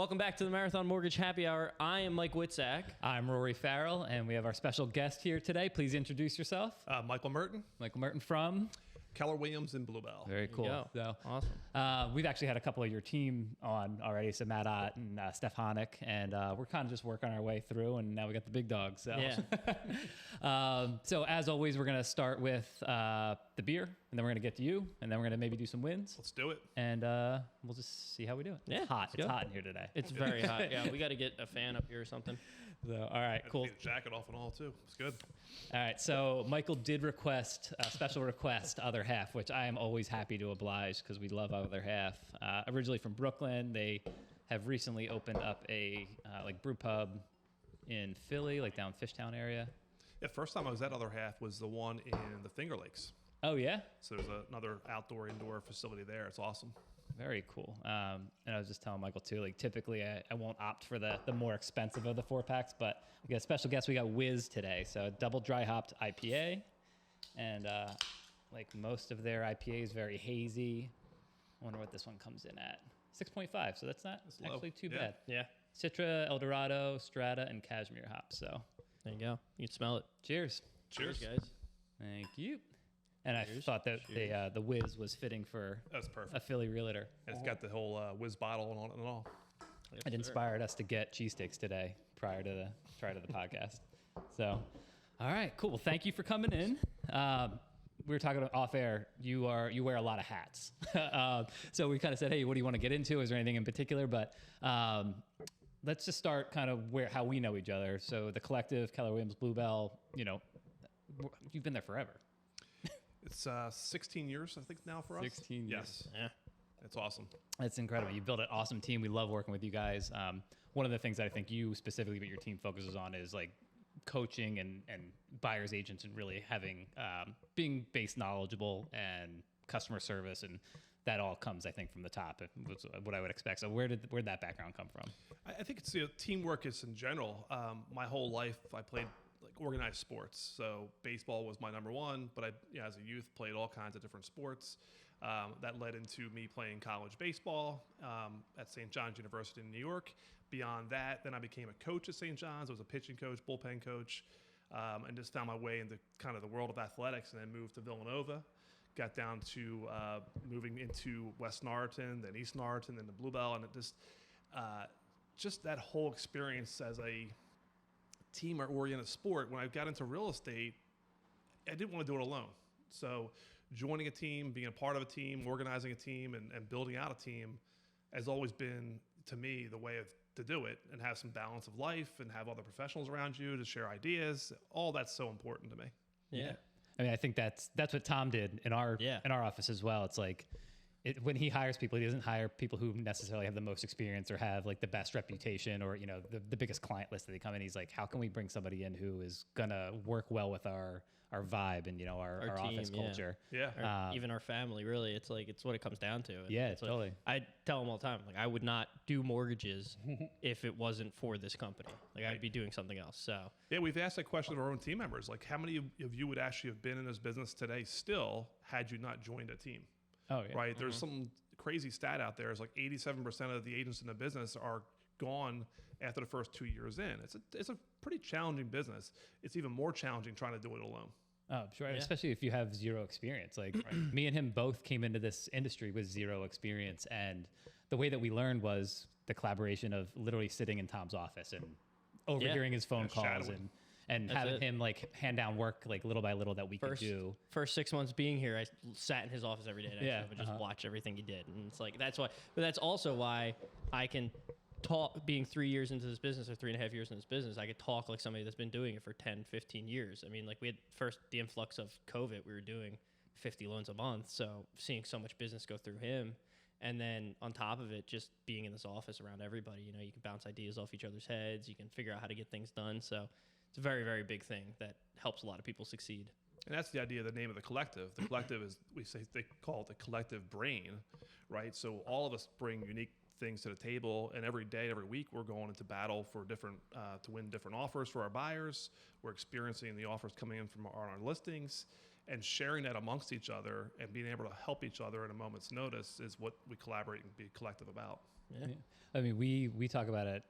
Welcome back to the Marathon Mortgage Happy Hour. I am Mike Witzak. I'm Rory Farrell, and we have our special guest here today. Please introduce yourself. Michael Maerten. Michael Maerten from? Keller Williams and Bluebell. Very cool. So, awesome. We've actually had a couple of your team on already, so Matt Ott and Steph Honick, and we're kind of just working our way through, and now we got the big dogs. So. Yeah. So as always, we're going to start with the beer, and then we're going to get to you, and then we're going to maybe do some wins. Let's do it. And we'll just see how we do it. Yeah, It's hot. let's It's go. hot in here today. It's very hot. Yeah, we got to get a fan up here or something. So, all right, cool. Get a jacket off and all, too. It's good. All right, so Michael did request a special request, Other Half, which I am always happy to oblige because we love Other Half. Originally from Brooklyn, they have recently opened up a brew pub in Philly, like down Fishtown area. Yeah, first time I was at Other Half was the one in the Finger Lakes. Oh, yeah? So there's another indoor facility there. It's awesome. Very cool. And I was just telling Michael, too, like typically I won't opt for the more expensive of the 4-packs, but we got a special guest. We got Whiz today. So double dry hopped IPA. And like most of their IPAs, very hazy. I wonder what this one comes in at. 6.5. So that's not low. actually too Yeah. bad. Yeah. Citra, Eldorado, Strata, and Cashmere hops. So There you go. You can smell it. cheers. Cheers. Guys. Thank you. And I thought that the Whiz was fitting for That's perfect. a Philly realtor. And it's got the whole whiz bottle and on it and all. It inspired us to get cheesesteaks today prior to the podcast. So, all right, cool. Well, thank you for coming in. We were talking off air. You wear a lot of hats. So we kind of said, hey, what do you want to get into? Is there anything in particular? But let's just start kind of how we know each other. So the collective, Keller Williams, Bluebell. You've been there forever. It's 16 years, I think, now for us. 16 years. Yes. Yeah. It's awesome. That's incredible. You built an awesome team. We love working with you guys. One of the things that I think you specifically, but your team focuses on is like coaching and buyers agents and really having being base knowledgeable and customer service, and that all comes, I think, from the top. Was what I would expect. So where'd that background come from? I think it's teamwork is in general. My whole life, I played like organized sports. So baseball was my number one, but as a youth, played all kinds of different sports. That led into me playing college baseball at St. John's University in New York. Beyond that, then I became a coach at St. John's. I was a pitching coach, bullpen coach, and just found my way into kind of the world of athletics, and then moved to Villanova. Got down to moving into West Norriton, then East Norriton, then the Bluebell, and it just that whole experience as a team-oriented sport. When I got into real estate, I didn't want to do it alone. So joining a team, being a part of a team, organizing a team, and building out a team has always been, to me, the way to do it, and have some balance of life and have other professionals around you to share ideas. All that's so important to me. Yeah. I mean, I think that's what Tom did in our office as well. It's like when he hires people, he doesn't hire people who necessarily have the most experience or have like the best reputation or the biggest client list that they come in. He's like, how can we bring somebody in who is gonna work well with our vibe and our team, office culture? Yeah. Even our family, really. It's what it comes down to. And Yeah, it's totally. Like, I tell them all the time, like, I would not do mortgages if it wasn't for this company. Like, I'd be doing something else. So Yeah, we've asked that question of our own team members. Like, how many of you would actually have been in this business today still had you not joined a team? Oh, yeah. Right? There's some crazy stat out there. It's like 87% of the agents in the business are gone after the first 2 years in. It's a pretty challenging business. It's even more challenging trying to do it alone. Oh, sure. Especially if you have zero experience. Like me and him both came into this industry with zero experience. And the way that we learned was the collaboration of literally sitting in Tom's office and overhearing his phone calls shadowing. and having him like hand down work like little by little that we could do. First 6 months being here, I sat in his office every day and I would just watch everything he did. And it's like, that's why, but that's also why I can talk, being 3 years into this business or 3.5 years in this business, I could talk like somebody that's been doing it for 10, 15 years. I mean, like we had first the influx of COVID, we were doing 50 loans a month. So seeing so much business go through him. And then on top of it, just being in this office around everybody, you can bounce ideas off each other's heads. You can figure out how to get things done. So it's a very, very big thing that helps a lot of people succeed. And that's the idea, the name of the collective. The collective is, they call it the collective brain, right? So all of us bring unique things to the table, and every day, every week, we're going into battle for different, to win different offers for our buyers. We're experiencing the offers coming in from our listings, and sharing that amongst each other and being able to help each other at a moment's notice is what we collaborate and be collective about. Yeah. I mean, we talk about it,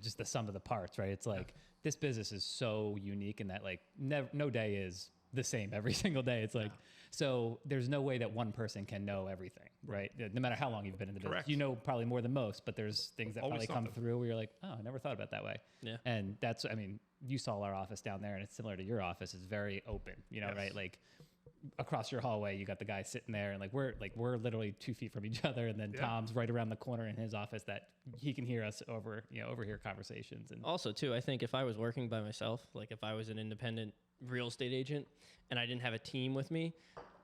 just the sum of the parts, right? It's like this business is so unique in that like no day is the same every single day. It's like, so there's no way that one person can know everything, right? No matter how long you've been in the business, Correct. you know probably more than most, but there's things that Always probably come something. through where you're like, oh, I never thought about it that way. Yeah. And that's, I mean, you saw our office down there and it's similar to your office. It's very open, Yes. right? Like across your hallway, you got the guy sitting there and we're literally 2 feet from each other. And then Tom's right around the corner in his office that he can hear us overhear conversations. And Also, too, I think if I was working by myself, like if I was an independent real estate agent and I didn't have a team with me,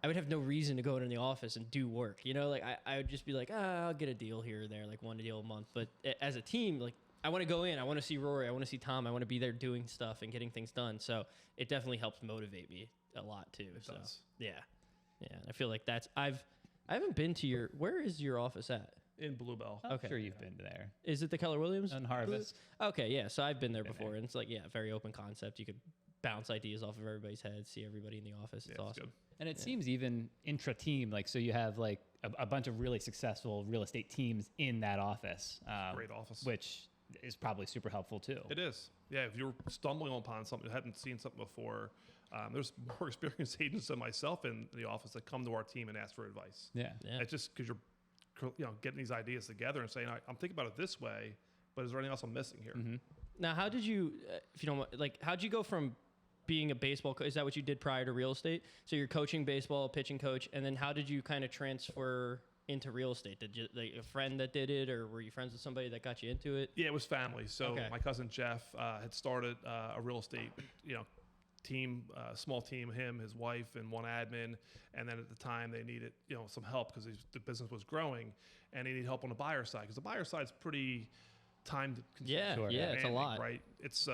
I would have no reason to go into the office and do work. Like I would just be like, I'll get a deal here or there, like one deal a month. But as a team, like I want to go in, I want to see Rory, I want to see Tom, I want to be there doing stuff and getting things done. So it definitely helps motivate me a lot too. It does. Yeah. I feel like I haven't been to where is your office at? In Bluebell. I'm Okay. sure you've been there. Is it the Keller Williams? On Harvest. Okay, yeah. So I've been there before, there. and it's like, very open concept. You could bounce ideas off of everybody's head, see everybody in the office. It's awesome. Good. And it seems even intra-team, like, so you have like a bunch of really successful real estate teams in that office. Great office. Which is probably super helpful too. It is. Yeah, if you're stumbling upon something, you hadn't seen something before, there's more experienced agents than myself in the office that come to our team and ask for advice. Yeah. It's just because you're getting these ideas together and saying, I'm thinking about it this way, but is there anything else I'm missing here? Mm-hmm. Now, how did you, if you don't mind, like, how'd you go from being a baseball coach? Is that what you did prior to real estate? So you're coaching baseball, pitching coach, and then how did you kind of transfer into real estate? Did you like a friend that did it, or were you friends with somebody that got you into it? Yeah, it was family. So Okay. my cousin Jeff had started a real estate, team, small team, him, his wife, and one admin. And then at the time they needed, some help because the business was growing, and they needed help on the buyer side because the buyer side's pretty time Yeah, Sure. yeah, it's a lot. right? It's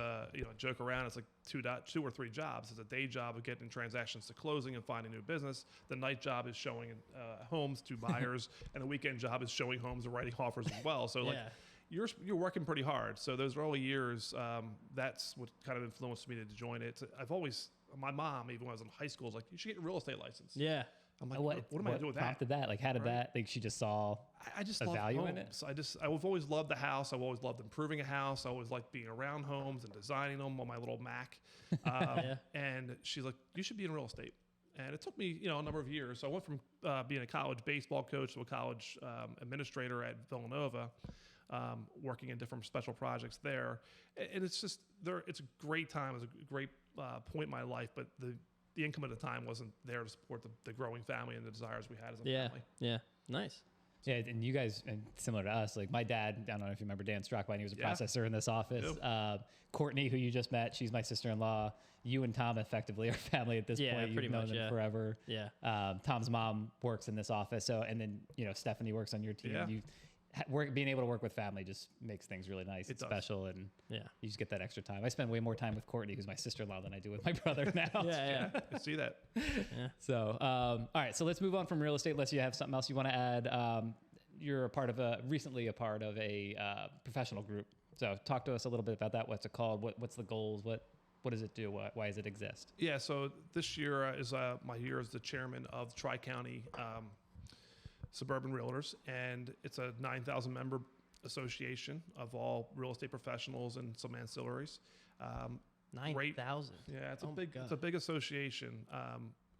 joke around. It's like two or three jobs. It's a day job of getting transactions to closing and finding new business. The night job is showing homes to buyers, and the weekend job is showing homes and writing offers as well. So like you're working pretty hard. So those early years, that's what kind of influenced me to join it. My mom, even when I was in high school, was like, you should get your real estate license. Yeah. I'm like, what am I gonna do with that? Prompted that? Like, how did that? Like, she just saw. I just a love value homes. in it? I've always loved the house. I've always loved improving a house. I always liked being around homes and designing them on my little Mac. And she's like, you should be in real estate. And it took me, a number of years. So I went from being a college baseball coach to a college administrator at Villanova, working in different special projects there. And it's just it's a great time. It's a great point in my life. But the income at the time wasn't there to support the growing family and the desires we had as a family. Yeah. Nice. Yeah, and you guys, and similar to us, like my dad, I don't know if you remember Dan Strockbine, he was a processor in this office. Courtney, who you just met, she's my sister-in-law. You and Tom effectively are family at this point. Pretty You've known much, them forever. Yeah. Tom's mom works in this office. So, and then, Stephanie works on your team. Yeah. Being able to work with family just makes things really nice. It's special, and you just get that extra time. I spend way more time with Courtney, who's my sister-in-law, than I do with my brother now. Yeah. I see that. So, all right. So let's move on from real estate. Unless you have something else you want to add. You're recently a part of a professional group. So talk to us a little bit about that. What's it called? What's the goals? What does it do? Why does it exist? Yeah, so this year is my year as the chairman of Tri-County Suburban Realtors, and it's a 9,000 member association of all real estate professionals and some ancillaries. 9,000. Yeah, it's a big association,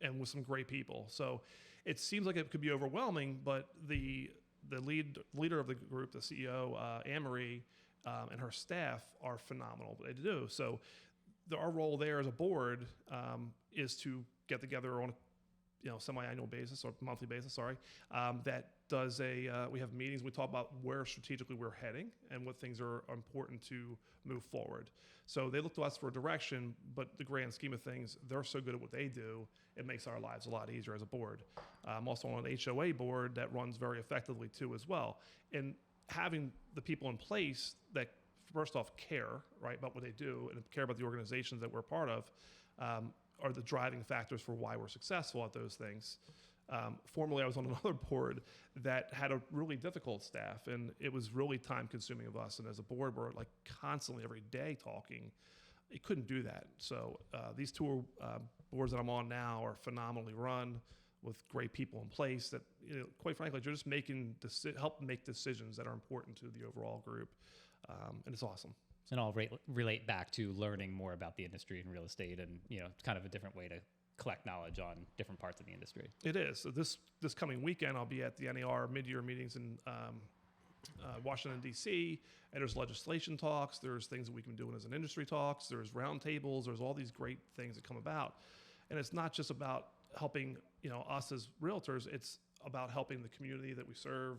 and with some great people. So it seems like it could be overwhelming, but the leader of the group, the CEO, Anne-Marie, and her staff are phenomenal. What they do. So our role there as a board is to get together on a semi-annual basis or monthly basis. That does we have meetings. We talk about where strategically we're heading and what things are important to move forward. So they look to us for direction, but the grand scheme of things, they're so good at what they do, it makes our lives a lot easier as a board. I'm also on an HOA board that runs very effectively too as well. And having the people in place that first off care, right, about what they do and care about the organizations that we're part of, are the driving factors for why we're successful at those things. Formerly, I was on another board that had a really difficult staff, and it was really time consuming of us. And as a board, we're like constantly every day talking. It couldn't do that. So these two boards that I'm on now are phenomenally run with great people in place that, quite frankly, you're just help make decisions that are important to the overall group. And it's awesome. And I'll relate back to learning more about the industry and real estate, and it's kind of a different way to collect knowledge on different parts of the industry. It is. So this coming weekend, I'll be at the NAR mid-year meetings in Washington, D.C., and there's legislation talks. There's things that we can be doing as an industry talks. There's roundtables. There's all these great things that come about. And it's not just about helping us as realtors. It's about helping the community that we serve,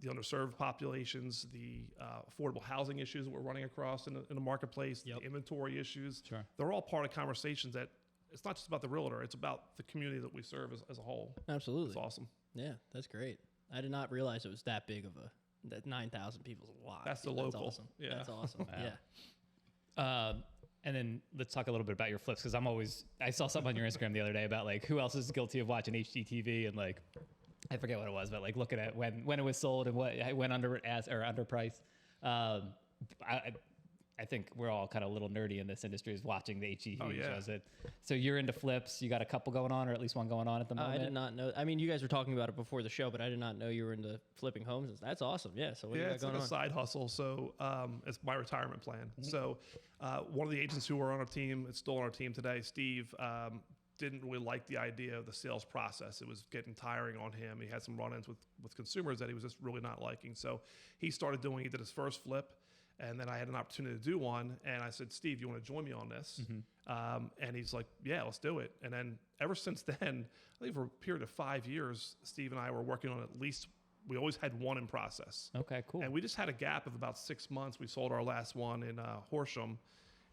the underserved populations, the affordable housing issues that we're running across in the marketplace, the inventory issues. Sure. They're all part of conversations that it's not just about the realtor. It's about the community that we serve as a whole. Absolutely. It's awesome. Yeah, that's great. I did not realize it was that big of that 9,000 people's a lot. That's the local. That's awesome. Yeah. That's awesome. Yeah. And then let's talk a little bit about your flips, because I saw something on your Instagram the other day about like who else is guilty of watching HGTV, and like I forget what it was, but like looking at when it was sold and what it went underpriced. I think we're all kind of a little nerdy in this industry is watching the HGTV shows. So you're into flips. You got a couple going on, or at least one going on at the moment? I did not know. I mean, you guys were talking about it before the show, but I did not know you were into flipping homes. That's awesome. Yeah. So what do you got going on? It's like a side hustle. So it's my retirement plan. Mm-hmm. So one of the agents who were on our team, it's still on our team today, Steve, didn't really like the idea of the sales process. It was getting tiring on him. He had some run-ins with consumers that he was just really not liking. So he did his first flip. And then I had an opportunity to do one, and I said, Steve, you want to join me on this? Mm-hmm. And he's like, yeah, let's do it. And then ever since then, I think for a period of 5 years, Steve and I were working on we always had one in process. Okay, cool. And we just had a gap of about 6 months. We sold our last one in Horsham,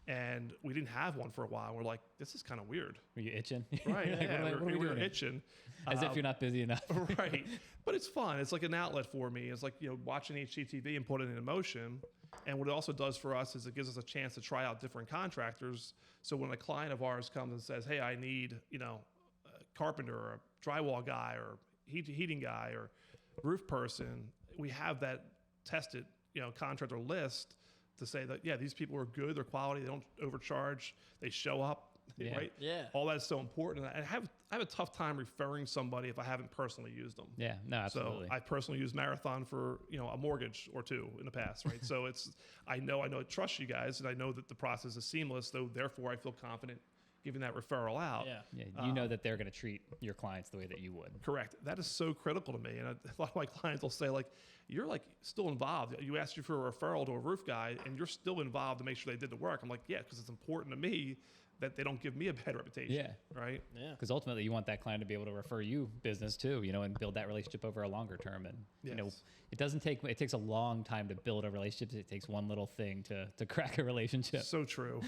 and we didn't have one for a while. We're like, this is kind of weird. Were you itching? Right, yeah, we were itching. As if you're not busy enough. Right. But it's fun. It's like an outlet for me. It's like, watching HGTV and putting it in motion. And what it also does for us is it gives us a chance to try out different contractors. So when a client of ours comes and says, hey, I need, a carpenter or a drywall guy or heating guy or roof person, we have that tested, contractor list to say that, yeah, these people are good, they're quality, they don't overcharge, they show up. Yeah. Right? Yeah. All that is so important. I have a tough time referring somebody if I haven't personally used them. Yeah, no, absolutely. So I personally used Maerten for, a mortgage or two in the past, right? So I trust you guys, and I know that the process is seamless, so therefore I feel confident giving that referral out. Yeah, you know that they're going to treat your clients the way that you would. Correct. That is so critical to me. And a lot of my clients will say, like, you're like still involved. You asked you for a referral to a roof guy, and you're still involved to make sure they did the work. I'm like, yeah, because it's important to me that they don't give me a bad reputation. Yeah. Right? Yeah. Because ultimately you want that client to be able to refer you business too, and build that relationship over a longer term. And, it takes a long time to build a relationship. It takes one little thing to crack a relationship. So true.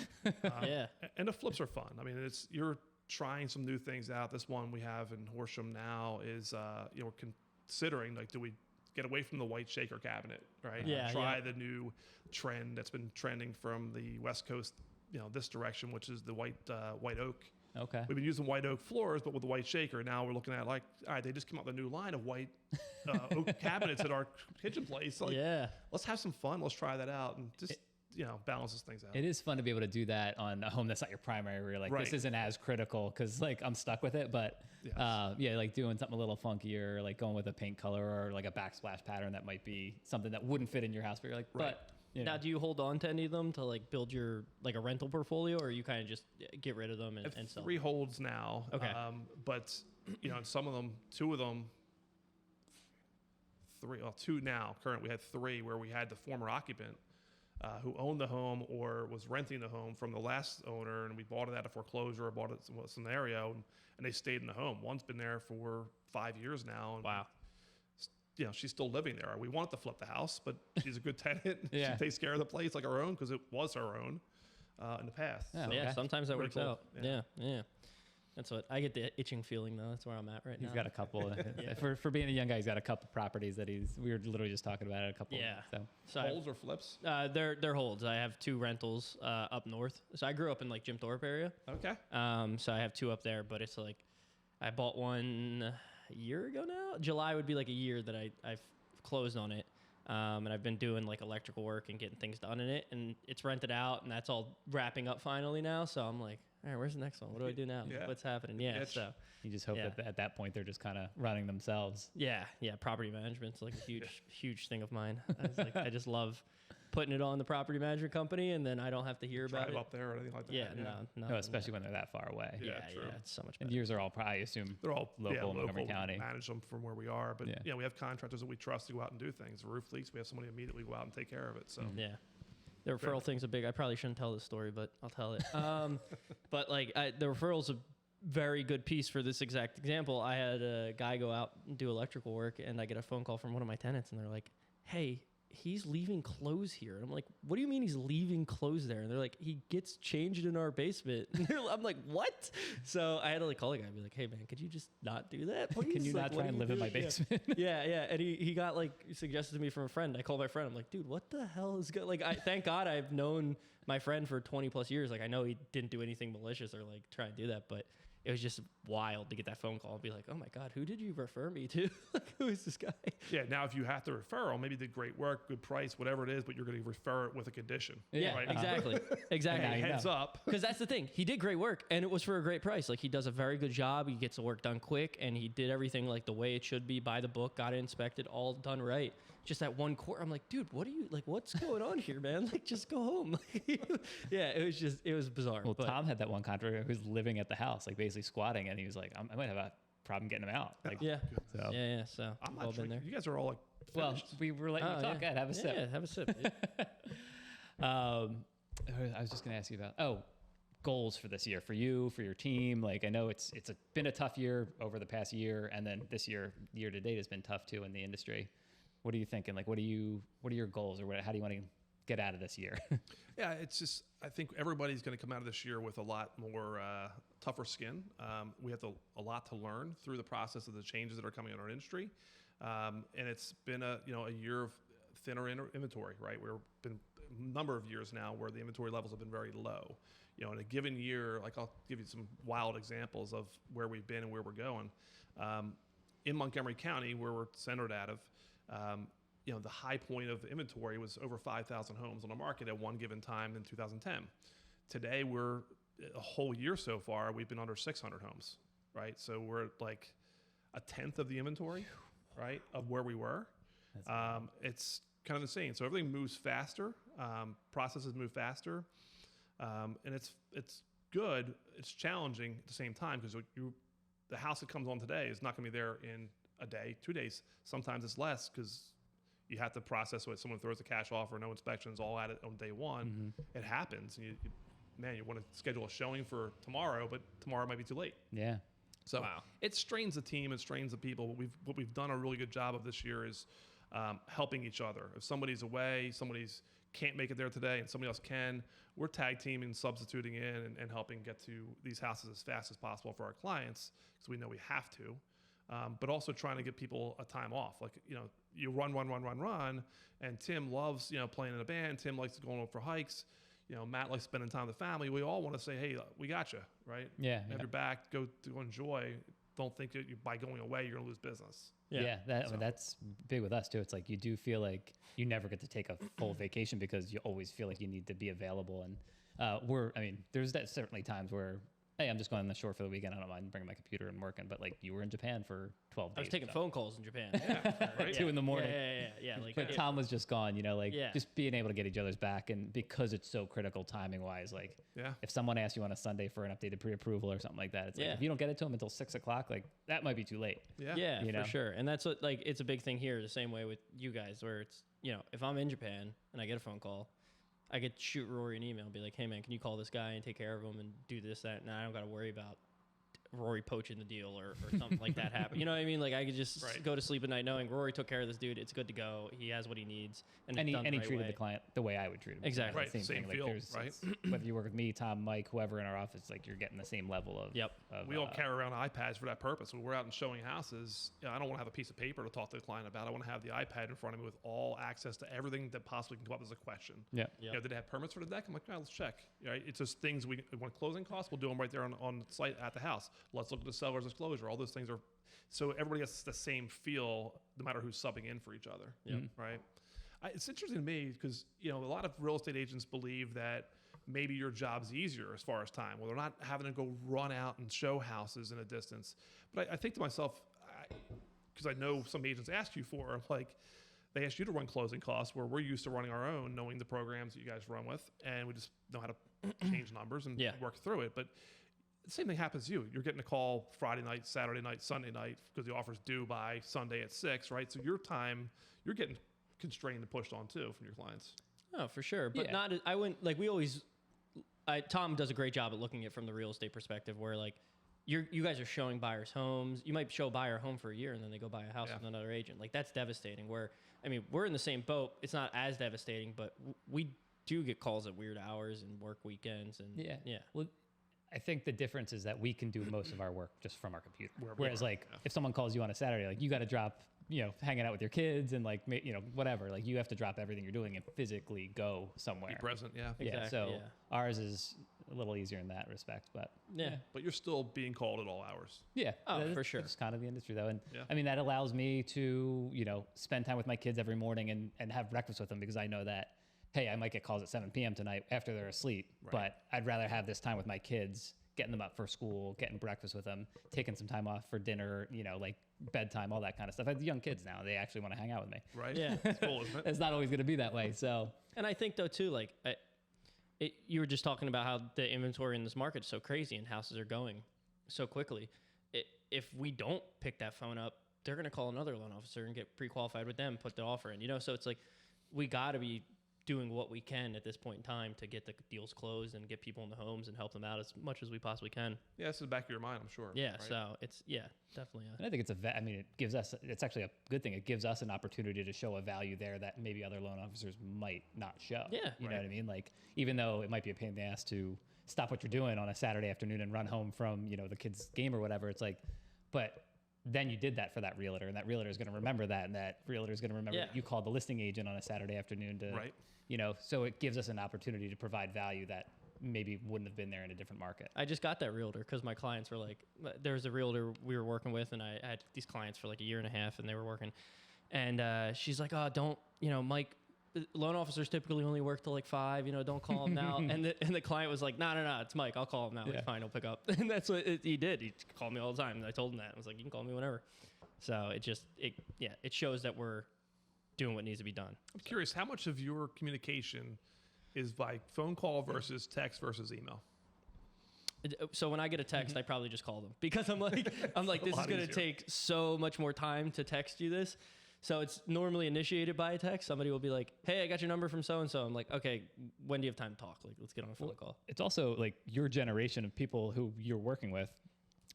Yeah. And the flips are fun. I mean, you're trying some new things out. This one we have in Horsham now is, we're considering, like, do we get away from the white shaker cabinet, right? Yeah. Try the new trend that's been trending from the West Coast, this direction, which is the white oak. Okay. We've been using white oak floors, but with the white shaker. Now we're looking at, like, all right, they just came out with a new line of white oak cabinets at our kitchen place. Like, let's have some fun. Let's try that out and just, balances things out. It is fun to be able to do that on a home that's not your primary, where you're like, this isn't as critical because, like, I'm stuck with it. But like doing something a little funkier, like going with a paint color or like a backsplash pattern that might be something that wouldn't fit in your house. But you're like, but. Now, do you hold on to any of them to like build your like a rental portfolio, or you kind of just get rid of them and sell? 3 holds now. Okay. But some of them, 2 of them, 2 now. Current, we had 3 where we had the former occupant who owned the home or was renting the home from the last owner, and we bought it at a foreclosure or bought it in a scenario, and they stayed in the home. One's been there for 5 years now. And wow. She's still living there. We wanted to flip the house, but she's a good tenant. Yeah. She takes care of the place like our own because it was her own in the past. Yeah, so, sometimes that works cool. out. Yeah. That's what I get, the itching feeling though. That's where I'm at right now. He's got a couple. For being a young guy, he's got a couple properties that we were literally just talking about it. A couple. Yeah. So holds or flips? They're holds. I have 2 rentals up north. So I grew up in like Jim Thorpe area. Okay. So I have 2 up there, but it's like I bought one a year ago now. July would be like a year that I've closed on it. And I've been doing like electrical work and getting things done in it, and it's rented out, and that's all wrapping up finally now. So I'm like, all right, where's the next one? What do I do now? Yeah. What's happening? Yeah. It's- So You just hope that at that point they're just kind of running themselves. yeah. Property management's like a huge thing of mine. I just love putting it on the property management company, and then I don't have to hear about Drive it. up there or anything like that. Yeah, no, No, especially when they're that far away. Yeah, true. it's so much And better. yours are all probably, I assume, They're all local in Montgomery local. County. We manage them from where we are, but Yeah. we have contractors that we trust to go out and do things. The roof leaks, we have somebody immediately go out and take care of it. So Yeah. The referral thing's a big. I probably shouldn't tell this story, but I'll tell it. But like the referral's a very good piece for this exact example. I had a guy go out and do electrical work, and I get a phone call from one of my tenants, and they're like, "Hey, he's leaving clothes here." And I'm like, "What do you mean he's leaving clothes there?" And they're like, "He gets changed in our basement." I'm like, "What?" So I had to like call the guy and be like, "Hey man, could you just not do that, please? Can you Like, not what try are and you live in my doing?" basement? Yeah, and he got like suggested to me from a friend. I called my friend. I'm like, "Dude, what the hell is good?" Like, thank God I've known my friend for 20 plus years. Like, I know he didn't do anything malicious or like try and do that, but it was just wild to get that phone call and be like, "Oh my God, who did you refer me to? Like, who is this guy?" yeah, now if you have to referral, maybe did great work, good price, whatever it is, but you're going to refer it with a condition. Yeah, right? exactly. Now you Heads know. up. Because that's the thing. He did great work, and it was for a great price. Like, he does a very good job. He gets the work done quick, and he did everything like the way it should be, by the book, got it inspected, all done right. Just that one quarter, I'm like, dude, what's going on here, man? Like, just go home. Yeah, it was bizarre. Well, but Tom had that one contractor who was living at the house, like basically squatting, and he was like, I might have a problem getting him out. Like, yeah, so. yeah. So I'm we've all not been drinking. there. You guys are all like Well, finished. we were letting you Oh, talk. yeah. Go ahead, have a sip. Yeah, have a sip. dude. I was just going to ask you about, goals for this year, for you, for your team. Like, I know it's been a tough year over the past year, and then this year to date has been tough too in the industry. What are you thinking? Like, what are your goals, or how do you want to get out of this year? Yeah, it's just, I think everybody's going to come out of this year with a lot more tougher skin. We have a lot to learn through the process of the changes that are coming in our industry. And it's been a year of thinner inventory, right? We've been a number of years now where the inventory levels have been very low. In a given year, like I'll give you some wild examples of where we've been and where we're going. In Montgomery County, where we're centered out of, the high point of inventory was over 5,000 homes on the market at one given time in 2010. Today, we're a whole year so far, we've been under 600 homes, right? So we're at like a tenth of the inventory, right, of where we were. It's kind of insane. So everything moves faster, processes move faster, and it's good. It's challenging at the same time because the house that comes on today is not going to be there in a day, 2 days. Sometimes it's less because you have to process it. Someone throws a cash offer, no inspections, all at it on day one. Mm-hmm. It happens. And you want to schedule a showing for tomorrow, but tomorrow might be too late. Yeah. So it strains the team, it strains the people. What we've done a really good job of this year is helping each other. If somebody's away, somebody's can't make it there today, and somebody else can, we're tag teaming, substituting in, and helping get to these houses as fast as possible for our clients because we know we have to. But also trying to get people a time off. Like, you run, and Tim loves, playing in a band. Tim likes going for hikes. Matt likes spending time with the family. We all want to say, hey, we got you, right? Yeah. Have your back, go enjoy. Don't think that by going away, you're going to lose business. Yeah, that's big with us too. It's like you do feel like you never get to take a full vacation because you always feel like you need to be available. And there's certainly times where, hey, I'm just going on the shore for the weekend. I don't mind bringing my computer and working. But like you were in Japan for 12 days. I was taking phone calls in Japan. Right? 2 a.m. Yeah. But Tom was just gone, Yeah. just being able to get each other's back. And because it's so critical timing wise, like if someone asks you on a Sunday for an updated pre-approval or something like that, it's like, if you don't get it to them until 6 o'clock, like that might be too late. Yeah, for sure. And that's what, like, it's a big thing here, the same way with you guys, where it's, if I'm in Japan and I get a phone call, I could shoot Rory an email and be like, hey man, can you call this guy and take care of him and do this, that, and I don't got to worry about Rory poaching the deal or something like that happen. You know what I mean? Like I could just go to sleep at night knowing Rory took care of this dude. It's good to go. He has what he needs. And he right treated the client the way I would treat him. Exactly. Right. Same thing. feel, Like right? Whether you work with me, Tom, Mike, whoever in our office, like you're getting the same level of. We all carry around iPads for that purpose. When we're out and showing houses, I don't want to have a piece of paper to talk to the client about. I want to have the iPad in front of me with all access to everything that possibly can come up as a question. Yeah. Did they have permits for the deck? I'm like, let's check. Right? It's just things we want closing costs. We'll do them right there on site at the house. Let's look at the seller's disclosure. All those things are, so everybody gets the same feel no matter who's subbing in for each other. Right? It's interesting to me because, a lot of real estate agents believe that maybe your job's easier as far as time. Well, they're not having to go run out and show houses in a distance. But I think to myself, because I know some agents ask you for, like, they ask you to run closing costs, where we're used to running our own, knowing the programs that you guys run with, and we just know how to change numbers and work through it. But the same thing happens to you. You're getting a call Friday night, Saturday night, Sunday night, because the offer's due by Sunday at 6, right? So your time, you're getting constrained and pushed on too from your clients. Oh, for sure. But not, I wouldn't, like, we always, Tom does a great job at looking at it from the real estate perspective, where, like, you guys are showing buyers homes. You might show a buyer home for a year and then they go buy a house with another agent. Like, that's devastating. Where, I mean, we're in the same boat. It's not as devastating, but we do get calls at weird hours and work weekends. And yeah. Well, I think the difference is that we can do most of our work just from our computer. Whereas, if someone calls you on a Saturday, like, you got to drop, hanging out with your kids and, like, whatever. Like, you have to drop everything you're doing and physically go somewhere. Be present, Exactly, So ours is a little easier in that respect, but but you're still being called at all hours. For sure. It's kind of the industry though, and I mean, that allows me to spend time with my kids every morning and have breakfast with them, because I know that, hey, I might get calls at 7 p.m. tonight after they're asleep, but I'd rather have this time with my kids, getting them up for school, getting breakfast with them, taking some time off for dinner, like bedtime, all that kind of stuff. I have young kids now; they actually want to hang out with me. Right? Yeah, it's cool, isn't it? It's not always going to be that way. So, and I think though too, like, you were just talking about how the inventory in this market is so crazy and houses are going so quickly. If we don't pick that phone up, they're going to call another loan officer and get pre-qualified with them, put the offer in. So it's like, we got to be doing what we can at this point in time to get the deals closed and get people in the homes and help them out as much as we possibly can. Yeah, it's in the back of your mind, I'm sure. Yeah, right? So it's, definitely. And I think it gives us, it's actually a good thing. It gives us an opportunity to show a value there that maybe other loan officers might not show. Yeah. You know what I mean? Like, even though it might be a pain in the ass to stop what you're doing on a Saturday afternoon and run home from, the kids' game or whatever, it's like, but then you did that for that realtor, and that realtor is going to remember that, and that realtor is going to remember that you called the listing agent on a Saturday afternoon to, so it gives us an opportunity to provide value that maybe wouldn't have been there in a different market. I just got that realtor because my clients were like, there was a realtor we were working with, and I had these clients for like a year and a half, and they were working, and she's like, oh, don't, Mike, loan officers typically only work till like 5, don't call him now. and the client was like, no, it's Mike. I'll call him now. Like, fine, he'll pick up. And that's what he did. He called me all the time, and I told him that. I was like, you can call me whenever. So it shows that we're doing what needs to be done. I'm curious, how much of your communication is by phone call versus text versus email? So when I get a text, I probably just call them, because I'm like, this is going to take so much more time to text you this. So it's normally initiated by a text. Somebody will be like, hey, I got your number from so-and-so. I'm like, okay, when do you have time to talk? Like, let's get on a phone call. It's also like your generation of people who you're working with,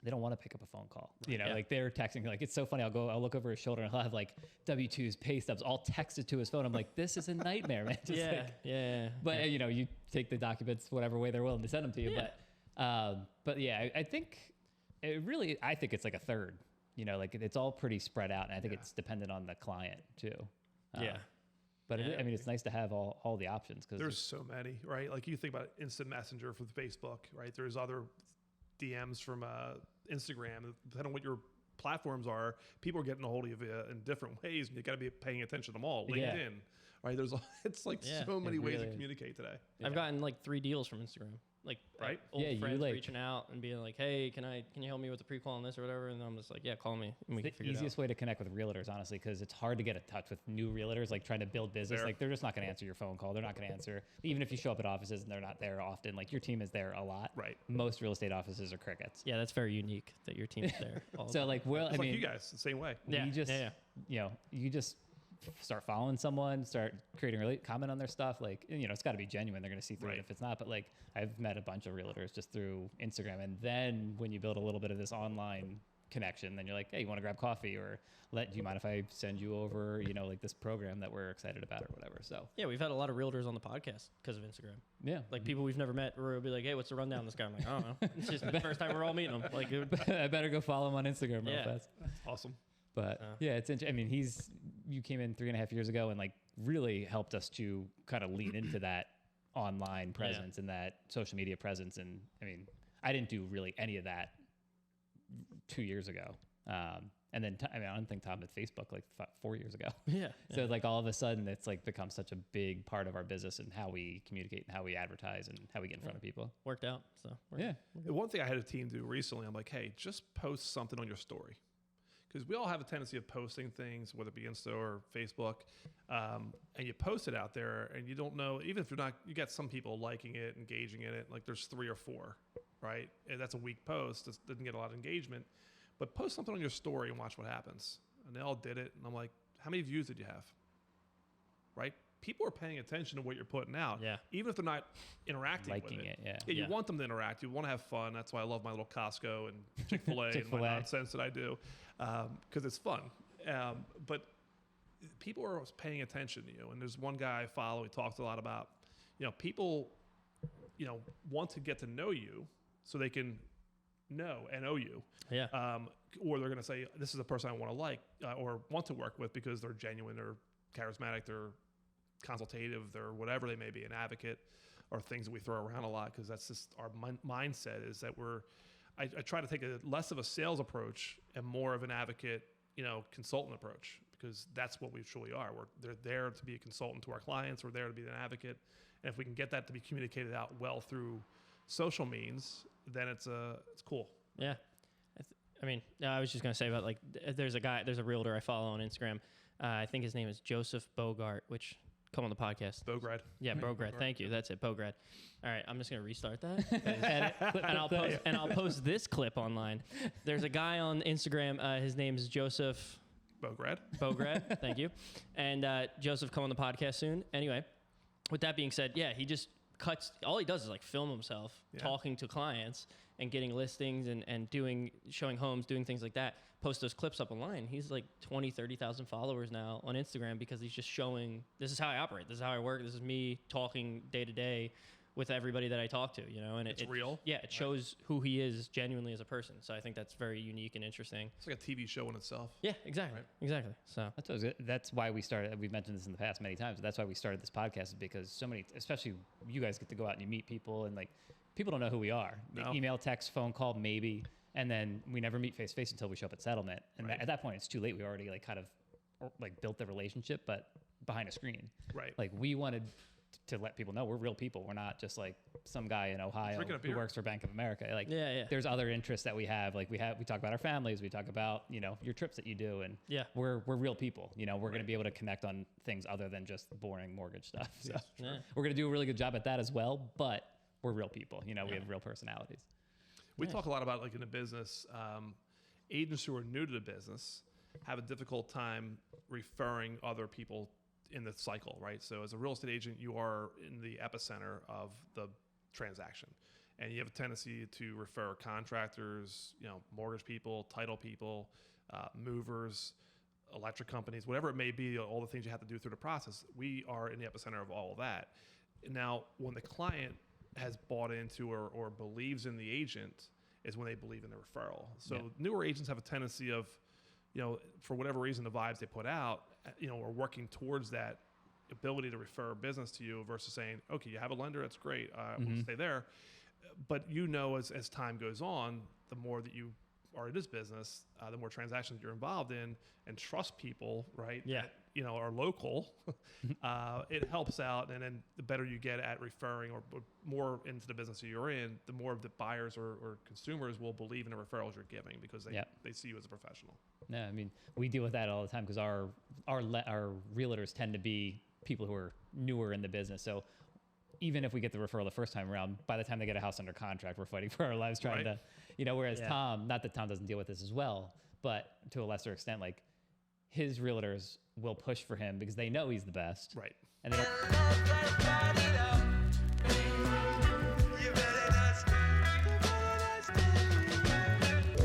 they don't want to pick up a phone call. Like, they're texting. Like, it's so funny. I'll look over his shoulder and he'll have like W-2s, pay stubs, all texted to his phone. I'm like, this is a nightmare, man. But you take the documents whatever way they're willing to send them to you. Yeah. But I think it's like a third. Like, it's all pretty spread out, and I think it's dependent on the client too. But it's nice to have all the options, because there's so many, right? Like, you think about instant messenger from Facebook, right? There's other DMs from Instagram. Depending on what your platforms are, people are getting a hold of you in different ways, and you got to be paying attention to them all. LinkedIn, right? It's like so many ways to communicate today. I've gotten like 3 deals from Instagram. Like, right? Old friends reaching out and being like, hey, can you help me with the pre-qual on this or whatever? And I'm just like, yeah, call me. And we can figure it out. The easiest way to connect with realtors, honestly, because it's hard to get in touch with new realtors, like trying to build business. Like, they're just not going to answer your phone call. They're not going to answer, even if you show up at offices and they're not there often. Like, your team is there a lot. Right. Most real estate offices are crickets. Yeah, that's very unique that your team's there. So, like, I mean, you guys, the same way. You just start following someone, start creating comment on their stuff. Like, it's got to be genuine. They're going to see through it if it's not. But like, I've met a bunch of realtors just through Instagram. And then when you build a little bit of this online connection, then you're like, hey, you want to grab coffee, or do you mind if I send you over, like this program that we're excited about or whatever. So yeah, we've had a lot of realtors on the podcast because of Instagram. Yeah. Like, people we've never met will be like, hey, what's the rundown on this guy? I'm like, I don't know. It's just the first time we're all meeting him. Like, I better go follow him on Instagram real fast. That's awesome. But it's interesting. I mean, you came in 3.5 years ago and like really helped us to kind of lean into that online presence and that social media presence. And I mean, I didn't do really any of that 2 years ago. And then, I don't think Tom had Facebook like 4 years ago. Yeah. So like all of a sudden it's like become such a big part of our business and how we communicate and how we advertise and how we get in front of people. Worked out. So One thing I had a team do recently, I'm like, hey, just post something on your story. Because we all have a tendency of posting things, whether it be Insta or Facebook, and you post it out there and you don't know, even if you're not, you got some people liking it, engaging in it, like there's 3 or 4, right? And that's a weak post. It didn't get a lot of engagement. But post something on your story and watch what happens. And they all did it. And I'm like, how many views did you have? Right? People are paying attention to what you're putting out. Yeah. Even if they're not interacting Liking with it. Yeah. You want them to interact. You want to have fun. That's why I love my little Costco and Chick-fil-A and my nonsense that I do. Because it's fun. But people are paying attention to you. And there's one guy I follow. He talks a lot about, people, want to get to know you so they can know and owe you. Yeah. Or they're going to say, this is a person I want to like or want to work with because they're genuine or charismatic, they're consultative, they're whatever they may be, an advocate, or things that we throw around a lot because that's just our mindset is that I try to take less of a sales approach and more of an advocate, consultant approach because that's what we truly are. They're there to be a consultant to our clients. We're there to be an advocate. And if we can get that to be communicated out well through social means, then it's cool. Yeah. I was just going to say about there's a realtor I follow on Instagram. I think his name is Joseph Bogart, which come on the podcast. Bograd. Yeah, Bograd. Thank you. That's it. Bograd. All right. I'm just going to restart that. and I'll post this clip online. There's a guy on Instagram. His name is Joseph Bograd. Thank you. And Joseph, come on the podcast soon. Anyway, with that being said, yeah, he just all he does is film himself talking to clients and getting listings and showing homes, doing things like that, post those clips up online. He's 30,000 followers now on Instagram because he's just showing, this is how I operate. This is how I work. This is me talking day to day with everybody that I talk to, and it's real. Yeah. It shows who he is genuinely as a person. So I think that's very unique and interesting. It's like a TV show in itself. Yeah, exactly. Right? Exactly. So that's why we started. We've mentioned this in the past many times, but that's why we started this podcast is because so many, especially you guys get to go out and you meet people and people don't know who we are. No. Email, text, phone call, maybe. And then we never meet face to face until we show up at settlement. And at that point it's too late. We already built the relationship, but behind a screen. Right. We wanted to let people know we're real people. We're not just some guy in Ohio who works for Bank of America. There's other interests that we have. We talk about our families. We talk about, your trips that you do. And we're real people. We're going to be able to connect on things other than just boring mortgage stuff. So we're going to do a really good job at that as well. But we're real people. We have real personalities. We talk a lot about in the business, agents who are new to the business have a difficult time referring other people in the cycle, right? So as a real estate agent, you are in the epicenter of the transaction. And you have a tendency to refer contractors, mortgage people, title people, movers, electric companies, whatever it may be, all the things you have to do through the process. We are in the epicenter of all of that. Now, when the client has bought into or believes in the agent is when they believe in the referral. So newer agents have a tendency of, for whatever reason, the vibes they put out, are working towards that ability to refer business to you versus saying, okay, you have a lender, that's great, we'll stay there. But as time goes on, the more that you are in this business, the more transactions you're involved in and trust people, right? Yeah. That, are local, it helps out. And then the better you get at referring or more into the business that you're in, the more of the buyers or consumers will believe in the referrals you're giving because they see you as a professional. No, we deal with that all the time because our realtors tend to be people who are newer in the business. So even if we get the referral the first time around, by the time they get a house under contract, we're fighting for our lives trying to, whereas Tom, not that Tom doesn't deal with this as well, but to a lesser extent, his realtors will push for him because they know he's the best. Right. And they don't